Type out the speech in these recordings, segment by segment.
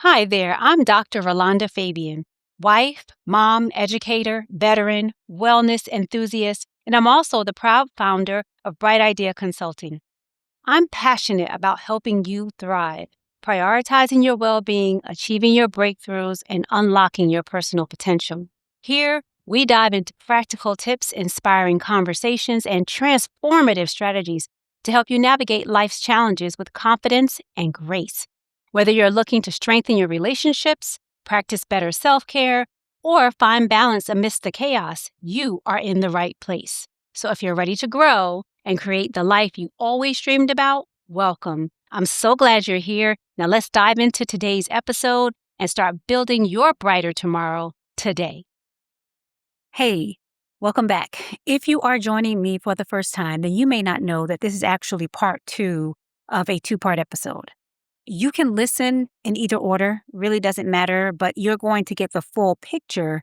Hi there, I'm Dr. Rolanda Fabien, wife, mom, educator, veteran, wellness enthusiast, and I'm also the proud founder of Bright Idea Consulting. I'm passionate about helping you thrive, prioritizing your well being, achieving your breakthroughs, and unlocking your personal potential. Here, we dive into practical tips, inspiring conversations, and transformative strategies to help you navigate life's challenges with confidence and grace. Whether you're looking to strengthen your relationships, practice better self care, or find balance amidst the chaos, you are in the right place. So if you're ready to grow and create the life you always dreamed about, welcome. I'm so glad you're here. Now let's dive into today's episode and start building your brighter tomorrow today. Hey, welcome back. If you are joining me for the first time, then you may not know that this is actually part 2 of a 2-part episode. You can listen in either order, really doesn't matter, but you're going to get the full picture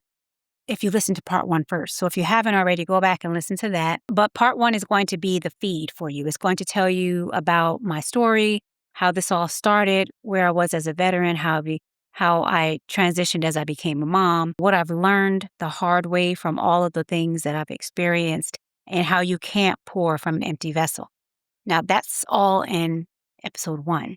if you listen to part 1 first. So if you haven't already, go back and listen to that. But part 1 is going to be the feed for you. It's going to tell you about my story, how this all started, where I was as a veteran, how I transitioned as I became a mom, what I've learned the hard way from all of the things that I've experienced, and how you can't pour from an empty vessel. Now, that's all in episode 1.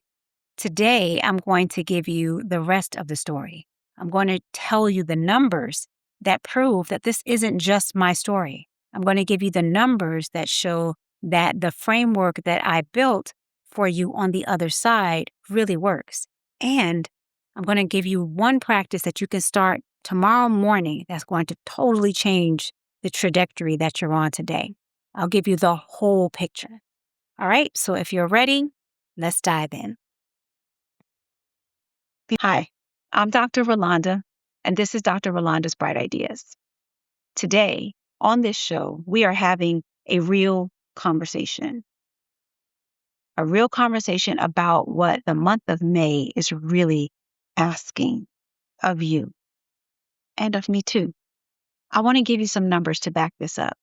Today, I'm going to give you the rest of the story. I'm going to tell you the numbers that prove that this isn't just my story. I'm going to give you the numbers that show that the framework that I built for you on the other side really works. And I'm going to give you one practice that you can start tomorrow morning that's going to totally change the trajectory that you're on today. I'll give you the whole picture. All right, so if you're ready, let's dive in. Hi, I'm Dr. Rolanda, and this is Dr. Rolanda's Bright Ideas. Today, on this show, we are having a real conversation about what the month of May is really asking of you and of me too. I want to give you some numbers to back this up.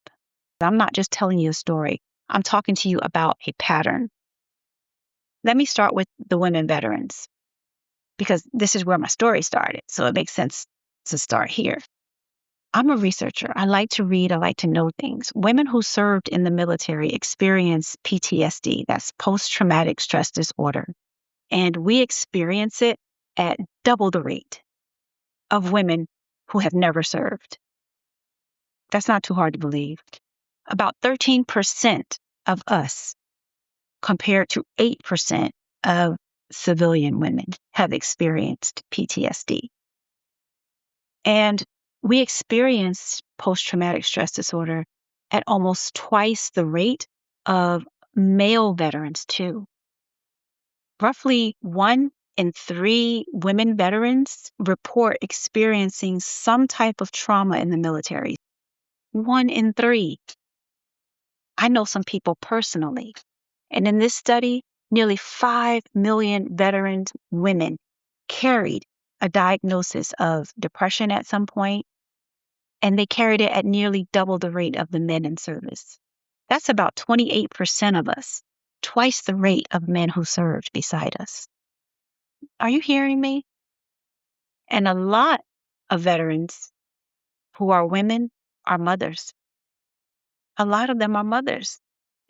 I'm not just telling you a story. I'm talking to you about a pattern. Let me start with the women veterans, because this is where my story started, so it makes sense to start here. I'm a researcher. I like to read. I like to know things. Women who served in the military experience PTSD, that's post-traumatic stress disorder, and we experience it at double the rate of women who have never served. That's not too hard to believe. About 13% of us, compared to 8% of civilian women, have experienced PTSD. And we experience post-traumatic stress disorder at almost twice the rate of male veterans, too. Roughly 1 in 3 women veterans report experiencing some type of trauma in the military. 1 in 3. I know some people personally. And in this study, nearly 5 million veteran women carried a diagnosis of depression at some point, and they carried it at nearly double the rate of the men in service. That's about 28% of us, twice the rate of men who served beside us. Are you hearing me? And a lot of veterans who are women are mothers. A lot of them are mothers.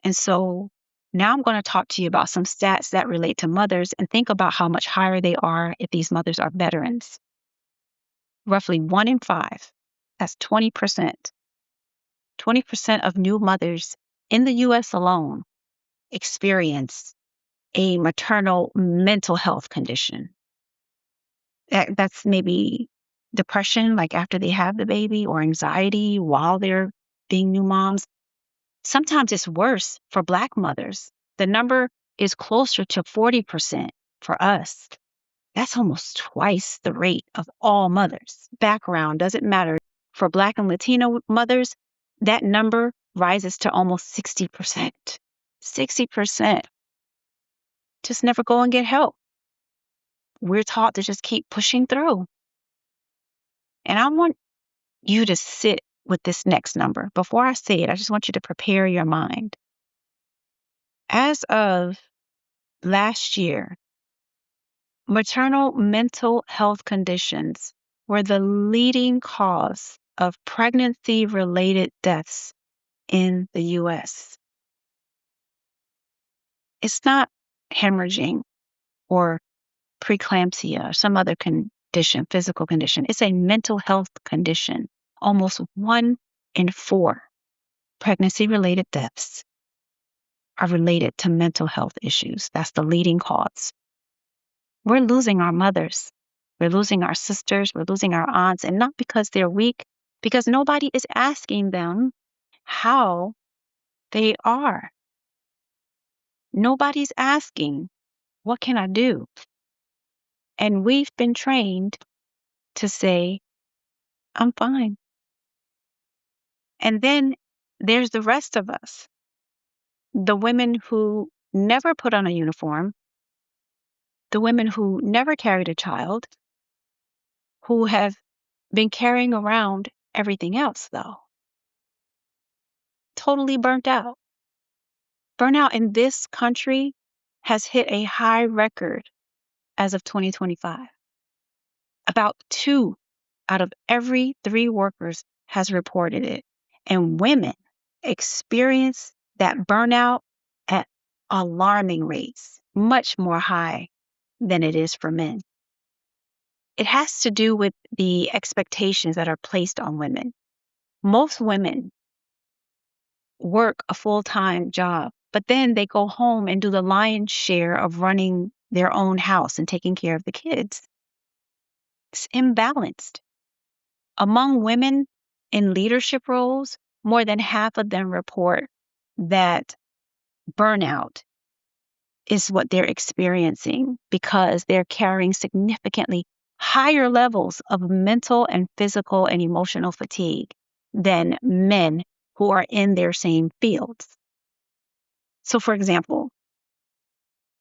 And so now I'm going to talk to you about some stats that relate to mothers and think about how much higher they are if these mothers are veterans. Roughly 1 in 5, that's 20%. 20% of new mothers in the U.S. alone experience a maternal mental health condition. That's maybe depression, like after they have the baby, or anxiety while they're being new moms. Sometimes it's worse for Black mothers. The number is closer to 40% for us. That's almost twice the rate of all mothers. Background doesn't matter. For Black and Latino mothers, that number rises to almost 60%. 60%. Just never go and get help. We're taught to just keep pushing through. And I want you to sit with this next number. Before I say it, I just want you to prepare your mind. As of last year, Maternal mental health conditions were the leading cause of pregnancy-related deaths in the U.S. It's not hemorrhaging or preeclampsia or some other condition, physical condition. It's a mental health condition. Almost 1 in 4 pregnancy-related deaths are related to mental health issues. That's the leading cause. We're losing our mothers. We're losing our sisters. We're losing our aunts. And not because they're weak, because nobody is asking them how they are. Nobody's asking, what can I do? And we've been trained to say, I'm fine. And then there's the rest of us, the women who never put on a uniform, the women who never carried a child, who have been carrying around everything else, though. Totally burnt out. Burnout in this country has hit a high record as of 2025. About 2 out of every 3 workers has reported it. And women experience that burnout at alarming rates, much more high than it is for men. It has to do with the expectations that are placed on women. Most women work a full-time job, but then they go home and do the lion's share of running their own house and taking care of the kids. It's imbalanced. Among women in leadership roles, more than half of them report that burnout is what they're experiencing because they're carrying significantly higher levels of mental and physical and emotional fatigue than men who are in their same fields. So, for example,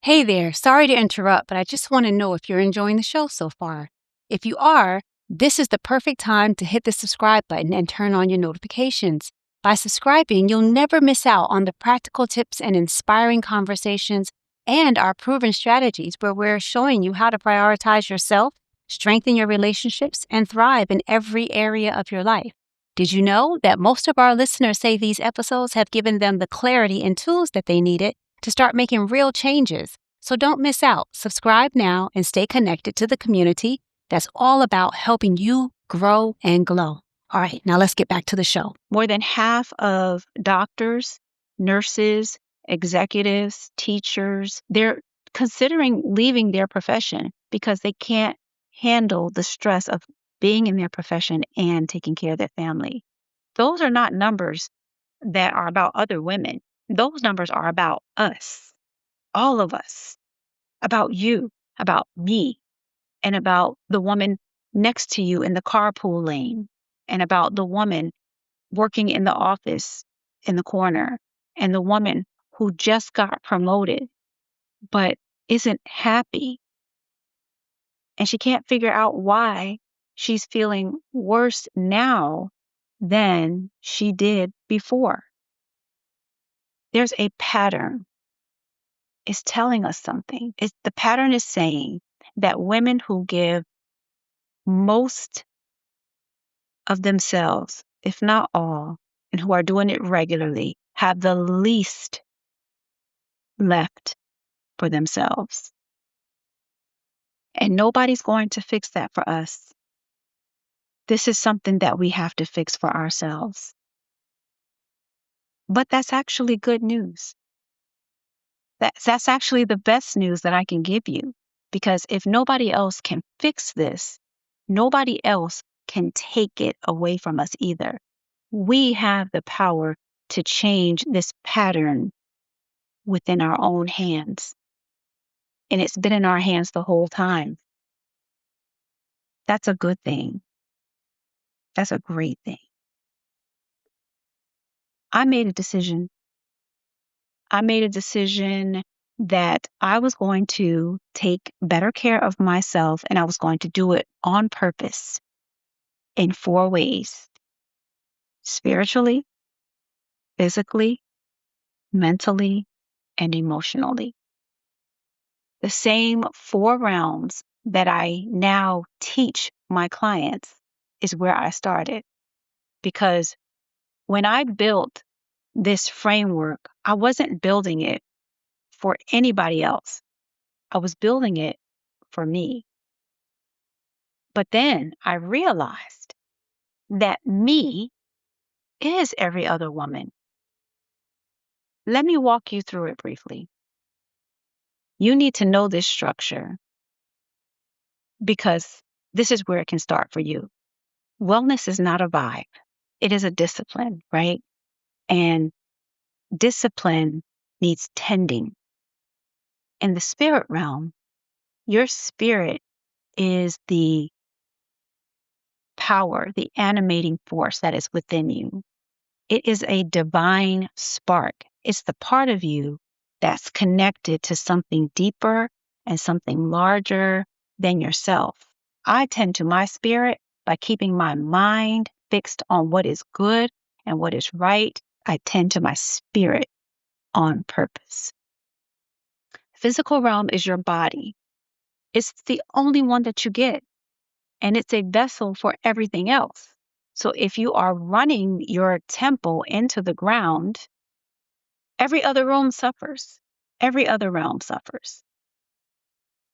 Hey there, sorry to interrupt, but I just want to know if you're enjoying the show so far. If you are, this is the perfect time to hit the subscribe button and turn on your notifications. By subscribing, you'll never miss out on the practical tips and inspiring conversations and our proven strategies where we're showing you how to prioritize yourself, strengthen your relationships, and thrive in every area of your life. Did you know that most of our listeners say these episodes have given them the clarity and tools that they needed to start making real changes? So don't miss out. Subscribe now and stay connected to the community that's all about helping you grow and glow. All right, now let's get back to the show. more than half of doctors, nurses, executives, teachers, they're considering leaving their profession because they can't handle the stress of being in their profession and taking care of their family. Those are not numbers that are about other women. Those numbers are about us, all of us, about you, about me, and about the woman next to you in the carpool lane, and about the woman working in the office in the corner, and the woman who just got promoted but isn't happy. And she can't figure out why she's feeling worse now than she did before. There's a pattern. It's telling us something. The pattern is saying that women who give most of themselves, if not all, and who are doing it regularly, have the least left for themselves. And nobody's going to fix that for us. This is something that we have to fix for ourselves. But that's actually good news. That's actually the best news that I can give you. Because if nobody else can fix this, nobody else can take it away from us either. We have the power to change this pattern within our own hands. And it's been in our hands the whole time. That's a good thing. That's a great thing. I made a decision. I made a decision that I was going to take better care of myself, and I was going to do it on purpose in 4 ways: spiritually, physically, mentally, and emotionally. The same 4 realms that I now teach my clients is where I started. Because when I built this framework, I wasn't building it for anybody else. I was building it for me. But then I realized that me is every other woman. Let me walk you through it briefly. You need to know this structure because this is where it can start for you. Wellness is not a vibe. It is a discipline, right? And discipline needs tending. In the spirit realm, your spirit is the power, the animating force that is within you. It is a divine spark. It's the part of you that's connected to something deeper and something larger than yourself. I tend to my spirit by keeping my mind fixed on what is good and what is right. I tend to my spirit on purpose. Physical realm is your body. It's the only one that you get, and it's a vessel for everything else. So if you are running your temple into the ground, every other realm suffers. Every other realm suffers.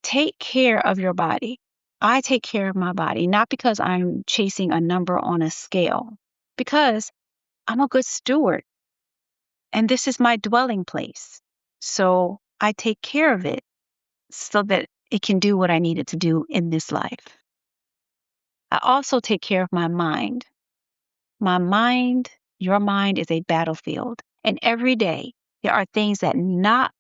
Take care of your body. I take care of my body, not because I'm chasing a number on a scale, because I'm a good steward and this is my dwelling place. So I take care of it so that it can do what I need it to do in this life. I also take care of my mind. My mind, your mind is a battlefield. And every day there are things that knock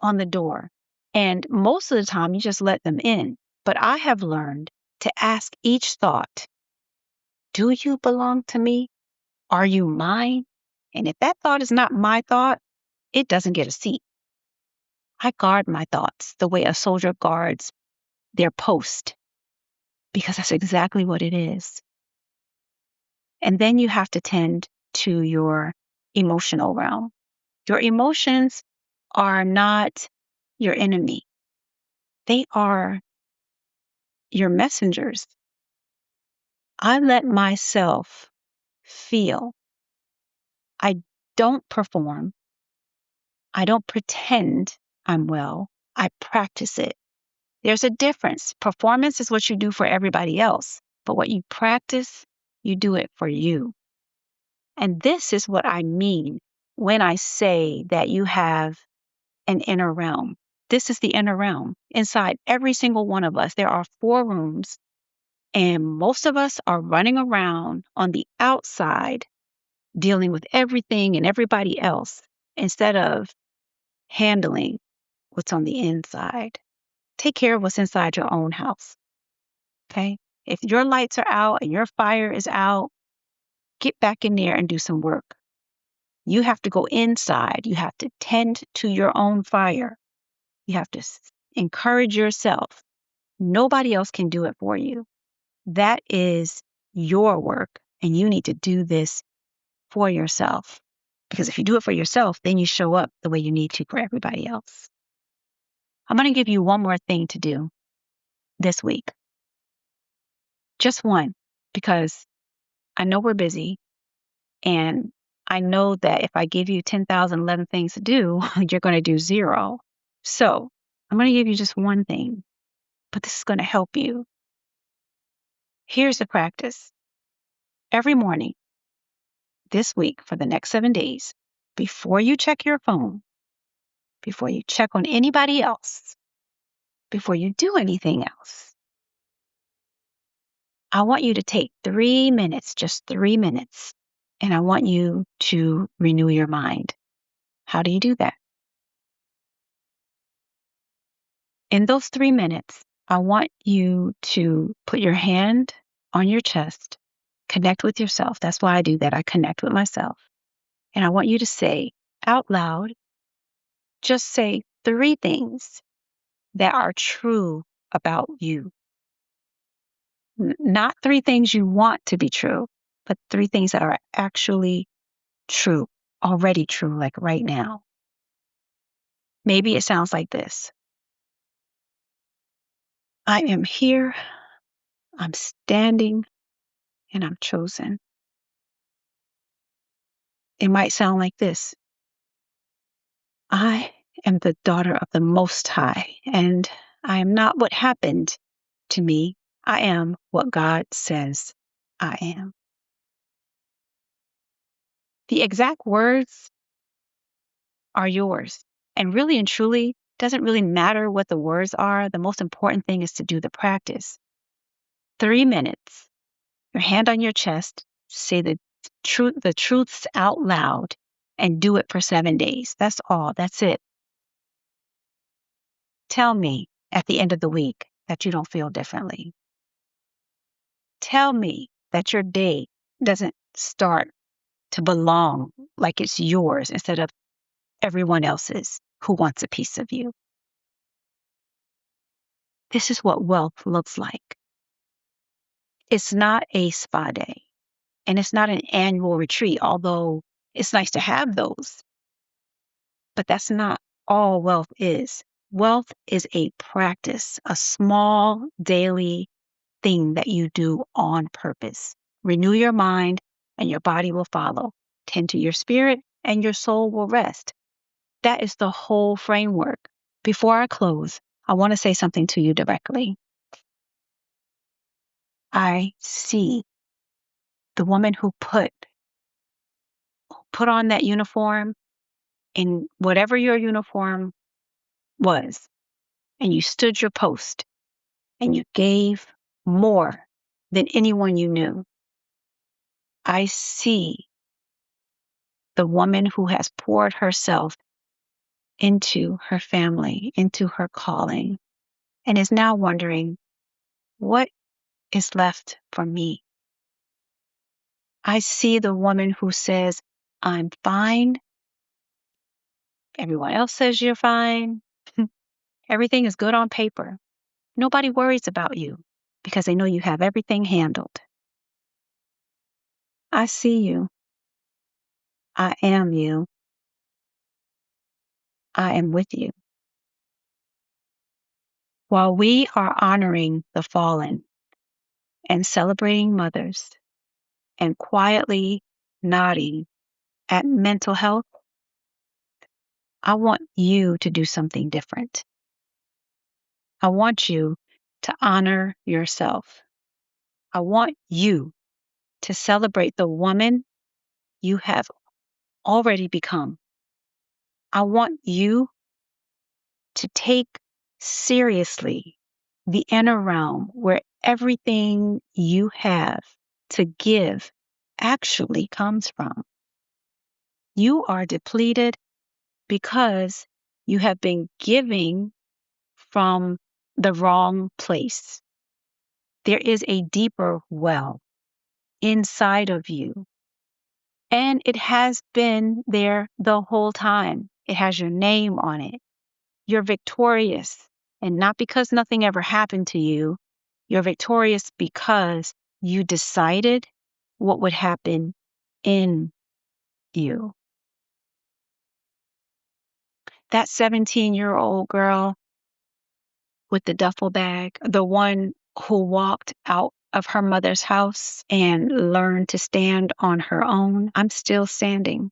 on the door. And most of the time you just let them in. But I have learned to ask each thought, do you belong to me? Are you mine? And if that thought is not my thought, it doesn't get a seat. I guard my thoughts the way a soldier guards their post, because that's exactly what it is. And then you have to tend to your emotional realm. Your emotions are not your enemy. They are your messengers. I let myself feel. I don't perform. I don't pretend I'm well. I practice it. There's a difference. Performance is what you do for everybody else, but what you practice, you do it for you. And this is what I mean when I say that you have an inner realm. This is the inner realm. Inside every single one of us, there are 4 rooms, and most of us are running around on the outside dealing with everything and everybody else instead of handling what's on the inside. Take care of what's inside your own house. Okay? If your lights are out and your fire is out, get back in there and do some work. You have to go inside. You have to tend to your own fire. You have to encourage yourself. Nobody else can do it for you. That is your work, and you need to do this for yourself. Because if you do it for yourself, then you show up the way you need to for everybody else. I'm going to give you one more thing to do this week. Just one, because I know we're busy, and I know that if I give you 10,011 things to do, you're going to do 0. So I'm going to give you just one thing, but this is going to help you. Here's the practice. Every morning this week for the next 7 days, before you check your phone, before you check on anybody else, before you do anything else, I want you to take 3 minutes, just 3 minutes, and I want you to renew your mind. How do you do that? In those 3 minutes, I want you to put your hand on your chest, connect with yourself. That's why I do that. I connect with myself. And I want you to say out loud, just say 3 things that are true about you. Not 3 things you want to be true, but 3 things that are actually true, already true, like right now. Maybe it sounds like this. I am here, I'm standing, and I'm chosen. It might sound like this. I am the daughter of the Most High, and I am not what happened to me. I am what God says I am. The exact words are yours. And really and truly, doesn't really matter what the words are. The most important thing is to do the practice. 3 minutes, your hand on your chest, say the truths out loud and do it for 7 days. That's all. That's it. Tell me at the end of the week that you don't feel differently. Tell me that your day doesn't start to belong like it's yours instead of everyone else's who wants a piece of you. This is what wealth looks like. It's not a spa day and it's not an annual retreat, although it's nice to have those. But that's not all wealth is. Wealth is a practice, a small daily thing that you do on purpose. Renew your mind and your body will follow. Tend to your spirit and your soul will rest. That is the whole framework. Before I close, I want to say something to you directly. I see the woman who put on that uniform in whatever your uniform was, and you stood your post and you gave more than anyone you knew. I see the woman who has poured herself into her family, into her calling, and is now wondering, what is left for me? I see the woman who says, I'm fine. Everyone else says you're fine. Everything is good on paper. Nobody worries about you because they know you have everything handled. I see you. I am you. I am with you. While we are honoring the fallen and celebrating mothers and quietly nodding at mental health, I want you to do something different. I want you to honor yourself. I want you to celebrate the woman you have already become. I want you to take seriously the inner realm where everything you have to give actually comes from. You are depleted because you have been giving from the wrong place. There is a deeper well inside of you, and it has been there the whole time. It has your name on it. You're victorious, and not because nothing ever happened to you. You're victorious because you decided what would happen in you. That 17-year-old girl with the duffel bag, the one who walked out of her mother's house and learned to stand on her own, I'm still standing.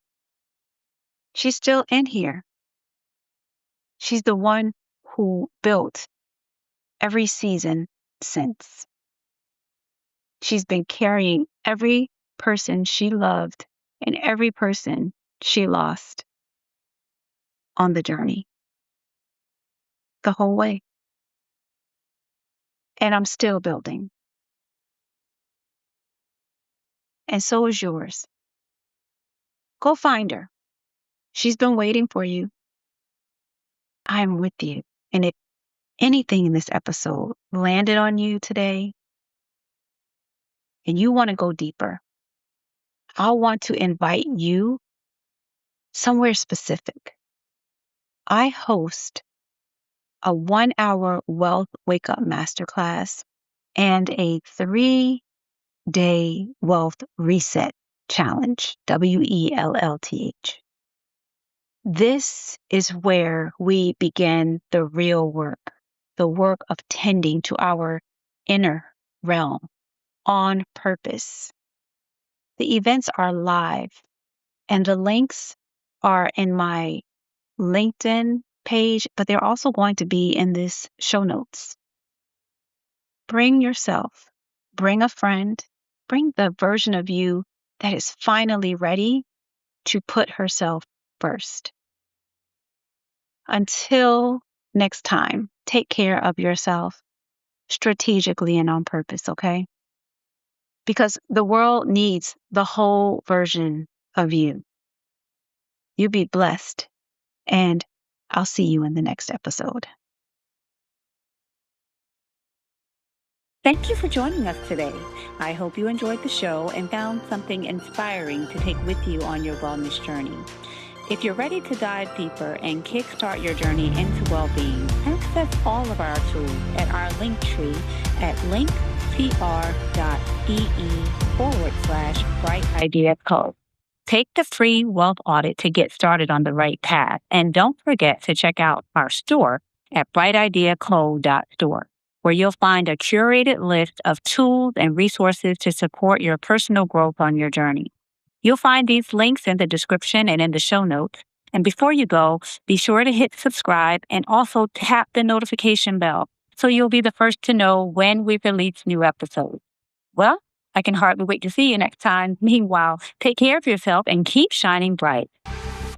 She's still in here. She's the one who built every season since. She's been carrying every person she loved and every person she lost on the journey the whole way. And I'm still building. And so is yours. Go find her. She's been waiting for you. I'm with you. And if anything in this episode landed on you today and you want to go deeper, I want to invite you somewhere specific. I host a 1-hour wealth wake up masterclass and a 3-day wealth reset challenge, WELLth. This is where we begin the real work. the work of tending to our inner realm on purpose. The events are live, and the links are in my LinkedIn page, but they're also going to be in this show notes. Bring yourself, bring a friend, bring the version of you that is finally ready to put herself first. Until next time, take care of yourself strategically and on purpose, okay? Because the world needs the whole version of you. You be blessed, and I'll see you in the next episode. Thank you for joining us today. I hope you enjoyed the show and found something inspiring to take with you on your wellness journey. If you're ready to dive deeper and kickstart your journey into well-being, access all of our tools at our link tree at linktr.ee/bright-idea-code. Take the free wealth audit to get started on the right path. And don't forget to check out our store at brightideacode.store, where you'll find a curated list of tools and resources to support your personal growth on your journey. You'll find these links in the description and in the show notes. And before you go, be sure to hit subscribe and also tap the notification bell so you'll be the first to know when we release new episodes. Well, I can hardly wait to see you next time. Meanwhile, take care of yourself and keep shining bright.